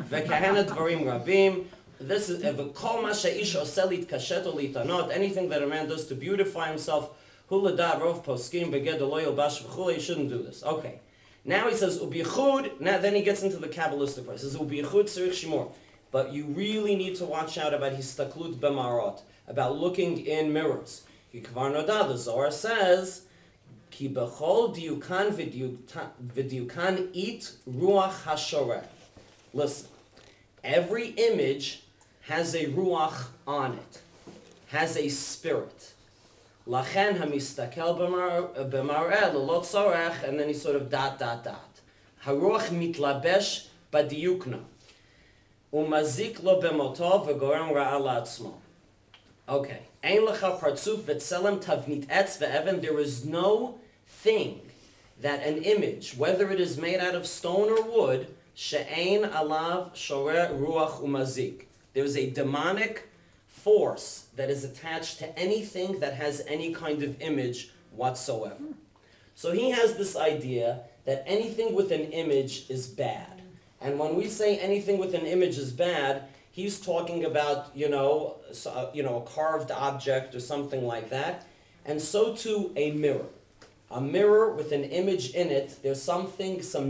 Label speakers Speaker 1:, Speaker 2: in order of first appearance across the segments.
Speaker 1: וכהנה דברים רבים. This is וכל מה שהאיש עושה להתקשט או להתענות, anything that a man does to beautify himself, הוא לדעת רוב פוסקים בגדר לא ילבש וכולי, he shouldn't do this. Okay. Now he says, ubichud, now then he gets into the Kabbalistic part. He says, ubichud tzarich shimor. But you really need to watch out about histaklut b'marot, about looking in mirrors. Kvar noda, the Zohar says, ki b'chol diukan v'diukan it ruach hashoreh. Listen, every image has a ruach on it, has a spirit. Lachen hamistakel b'mareh lelot tzorech, and then he sort of ... Haruach mitlabesh b'diukna. Umazik lo b'motov v'gorem ra'a la'atzmo. Okay. Ein lecha partzuf v'tzelem tavnit etz ve'even. There is no thing that an image, whether it is made out of stone or wood, she'ein alav shoreh ruach umazik. There is a demonic force that is attached to anything that has any kind of image whatsoever. So he has this idea that anything with an image is bad. And when we say anything with an image is bad, he's talking about, a carved object or something like that. And so too a mirror. A mirror with an image in it, there's some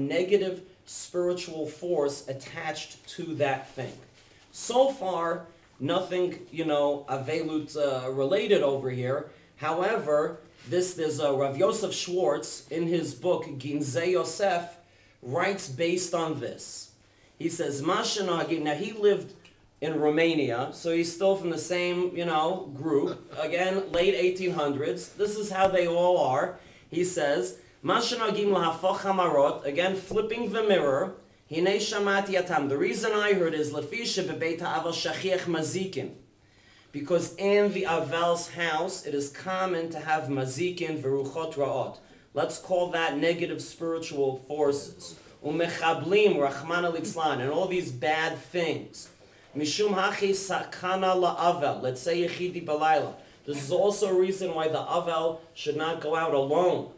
Speaker 1: negative spiritual force attached to that thing. So far, nothing, avelut related over here. However, there's Rav Yosef Schwartz in his book Ginzei Yosef writes based on this. He says, Mashanagi, now he lived in Romania, so he's still from the same, group. Again, late 1800s. This is how they all are. He says, Mashanagim lahafoch hamarot, again, flipping the mirror. Hinei shamati atam. The reason I heard is lefisha bebeit ha'avel shachiach mazikin. Because in the Avel's house, it is common to have mazikin v'ruchot ra'ot. Let's call that negative spiritual forces. Umechablim, rachmana litzlan, and all these bad things. Mishum hachi sakana la'avel. Let's say yechidi balayla. This is also a reason why the Avel should not go out alone.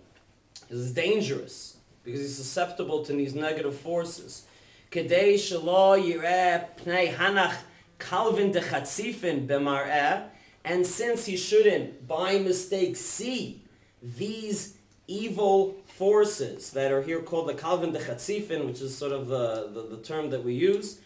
Speaker 1: This is dangerous, because he's susceptible to these negative forces. Kedei shelo yireh pnei hanach kalvin dechatzifin b'mar'eh, and since he shouldn't, by mistake, see these evil forces that are here called the kalvin dechatzifin, which is sort of the term that we use,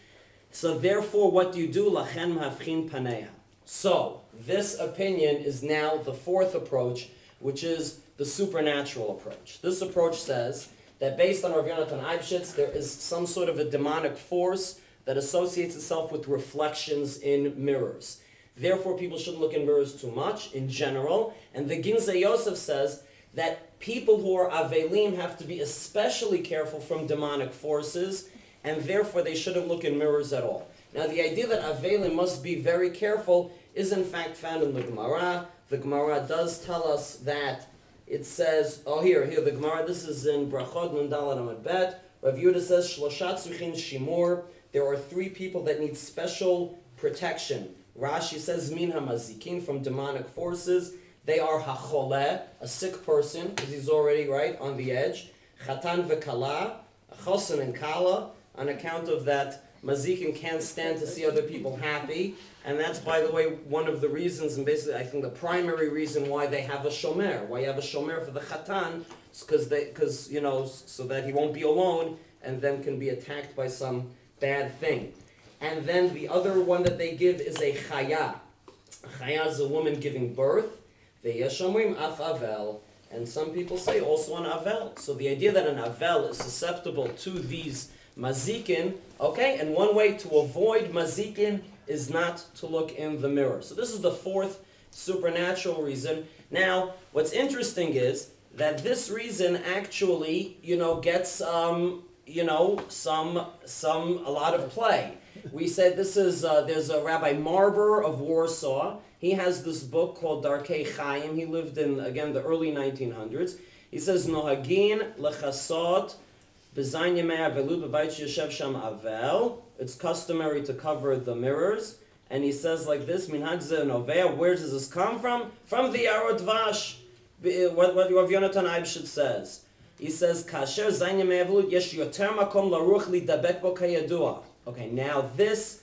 Speaker 1: so therefore what do you do? Lachen mafchin paneha. So, this opinion is now the fourth approach, which is the supernatural approach. This approach says that based on Rav Yonatan Eibshitz, there is some sort of a demonic force that associates itself with reflections in mirrors. Therefore, people shouldn't look in mirrors too much, in general. And the Ginzei Yosef says that people who are avelim have to be especially careful from demonic forces, and therefore they shouldn't look in mirrors at all. Now, the idea that avelim must be very careful is in fact found in the Gemara. The Gemara does tell us that it says, here, the Gemara, this is in Brachot Nun Daled Amud Bet. Rav Yehuda says, Shloshat Tzrichin Shimur, there are three people that need special protection. Rashi says, Min HaMazikin, from demonic forces. They are Hacholeh, a sick person, because he's already, on the edge. Chatan V'Kala, a Chosin and Kala, on account of that Mazikin can't stand to see other people happy. And that's, by the way, one of the reasons, and basically I think the primary reason why they have a shomer. Why you have a shomer for the chatan, is so that he won't be alone and then can be attacked by some bad thing. And then the other one that they give is a chaya. A chaya is a woman giving birth. Ve'yeshomrim af avel. And some people say also an avel. So the idea that an avel is susceptible to these mazikin, and one way to avoid mazikin is not to look in the mirror. So this is the fourth supernatural reason. Now, what's interesting is that this reason actually, gets, a lot of play. We said this is, there's a Rabbi Marber of Warsaw. He has this book called Darkei Chaim. He lived in, again, the early 1900s. He says, Nohagin lechasot b'zayin yemei avelu b'bayit yeshev sham avel. It's customary to cover the mirrors. And he says like this, Minhag ze novea, where does this come from? From the Arot Vash, what Rav Yonatan Eibshitz says. He says, Kasher Zayne Me'evulut Yesh Yoter Makom Laruch Lidabek Bo Kayadua. Okay, now this,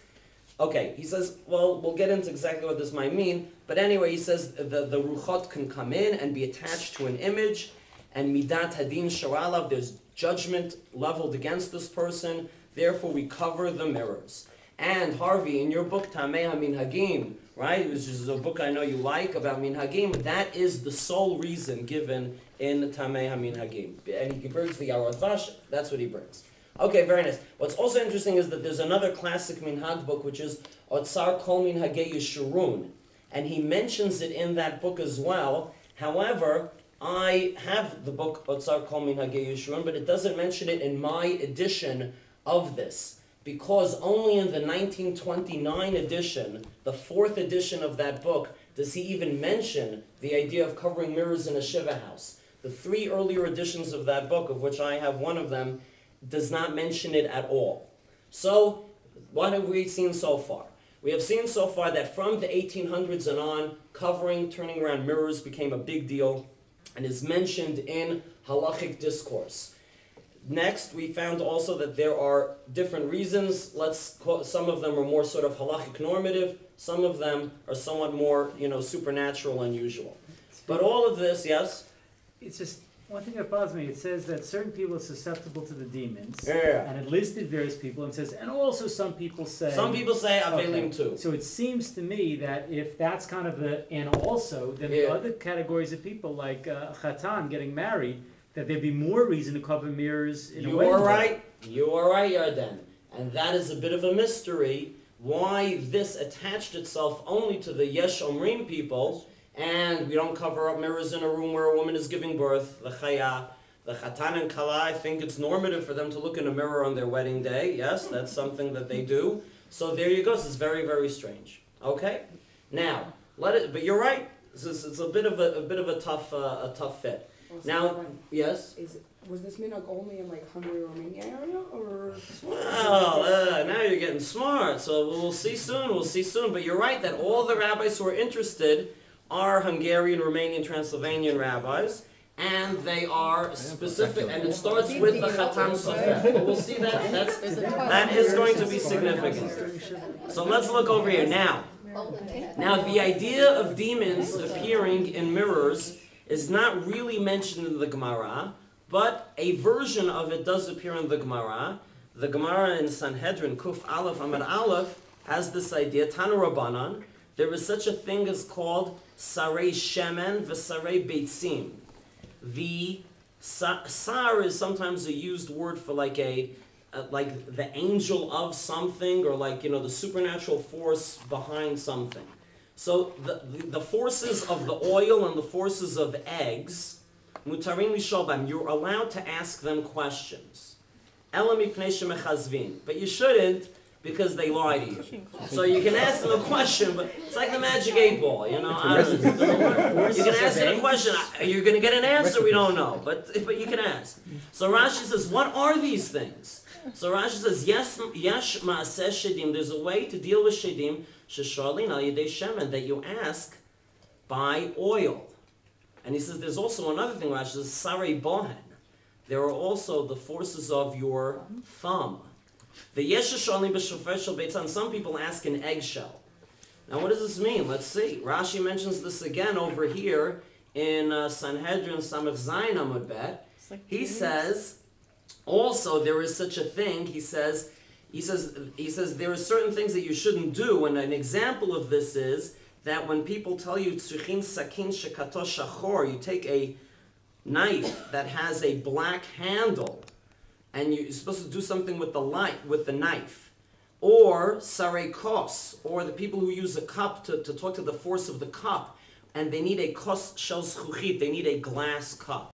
Speaker 1: okay, he says, well, we'll get into exactly what this might mean, but anyway, he says the Ruchot can come in and be attached to an image, and Midat Hadin Sharalav, there's judgment leveled against this person, therefore we cover the mirrors. And Harvey, in your book, Tamei HaMinhagim, right, which is a book I know you like about Minhagim, that is the sole reason given in Tamei HaMinhagim. And he brings the Yarod Vash, that's what he brings. Okay, very nice. What's also interesting is that there's another classic Minhag book, which is Otsar Kol Minhagei Yeshurun. And he mentions it in that book as well. However, I have the book Otsar Kol Minhagei Yeshurun, but it doesn't mention it in my edition of this. Because only in the 1929 edition, the 4th edition of that book, does he even mention the idea of covering mirrors in a Shiva house. The 3 earlier editions of that book, of which I have one of them, does not mention it at all. So, what have we seen so far? We have seen so far that from the 1800s and on, turning around mirrors became a big deal and is mentioned in halachic discourse. Next, we found also that there are different reasons. Some of them are more sort of halachic normative. Some of them are somewhat more, supernatural, unusual. But all of this, yes?
Speaker 2: It's just one thing that bothers me. It says that certain people are susceptible to the demons.
Speaker 1: Yeah.
Speaker 2: And it listed various people and says, and also some people say...
Speaker 1: Some people say Avelim too.
Speaker 2: So it seems to me that if that's kind of the... And also, then the other categories of people, like Chatan getting married, that there'd be more reason to cover mirrors in a way.
Speaker 1: You are right, Yarden. And that is a bit of a mystery, why this attached itself only to the Yesh Omrim people, and we don't cover up mirrors in a room where a woman is giving birth, the Chaya, the Chatan and Kala. I think it's normative for them to look in a mirror on their wedding day. Yes, that's something that they do. So there you go, this is very, very strange. Okay? Now, but you're right, it's a bit of a tough fit. Now, yes?
Speaker 3: Was this minhag only in like Hungary, Romania area, or?
Speaker 1: Well, now you're getting smart. So we'll see soon. But you're right that all the rabbis who are interested are Hungarian, Romanian, Transylvanian rabbis, and they are specific. And it starts with the Chatan Sofer. But we'll see that. That is going to be significant. So let's look over here now. Now the idea of demons appearing in mirrors is not really mentioned in the Gemara, but a version of it does appear in the Gemara. The Gemara in Sanhedrin, Kuf Aleph Amud Aleph, has this idea, Tanu Rabbanan, there is such a thing as called Sarei Shemen v'Sarei Beitzim. The Sar is sometimes a used word for like the angel of something, or the supernatural force behind something. So the forces of the oil and the forces of eggs, mutarim lishalbam, you're allowed to ask them questions. Elam mipnei shemechazvin, but you shouldn't because they lie to you. So you can ask them a question, but it's like the magic 8 ball, You can ask them a question. You're going to get an answer. We don't know, but you can ask. So Rashi says, what are these things? So Rashi says, yes, yesh ma'aseh shedim. There's a way to deal with shedim. Sheshalin al yedei shemen, that you ask by oil. And he says there's also another thing, Rashi says, sarei bohen. There are also the forces of your thumb. The yesh sheshalin b'shofar shel beitzan. Some people ask an eggshell. Now what does this mean? Let's see. Rashi mentions this again over here in Sanhedrin Samech Zayin Amud Bet. He says, also there is such a thing, he says there are certain things that you shouldn't do, and an example of this is that when people tell you tzrichin sakin shekato shachor, you take a knife that has a black handle, and you're supposed to do something with the knife, or sarei kos, or the people who use a cup to talk to the force of the cup, and they need a kos shel zchuchit, they need a glass cup.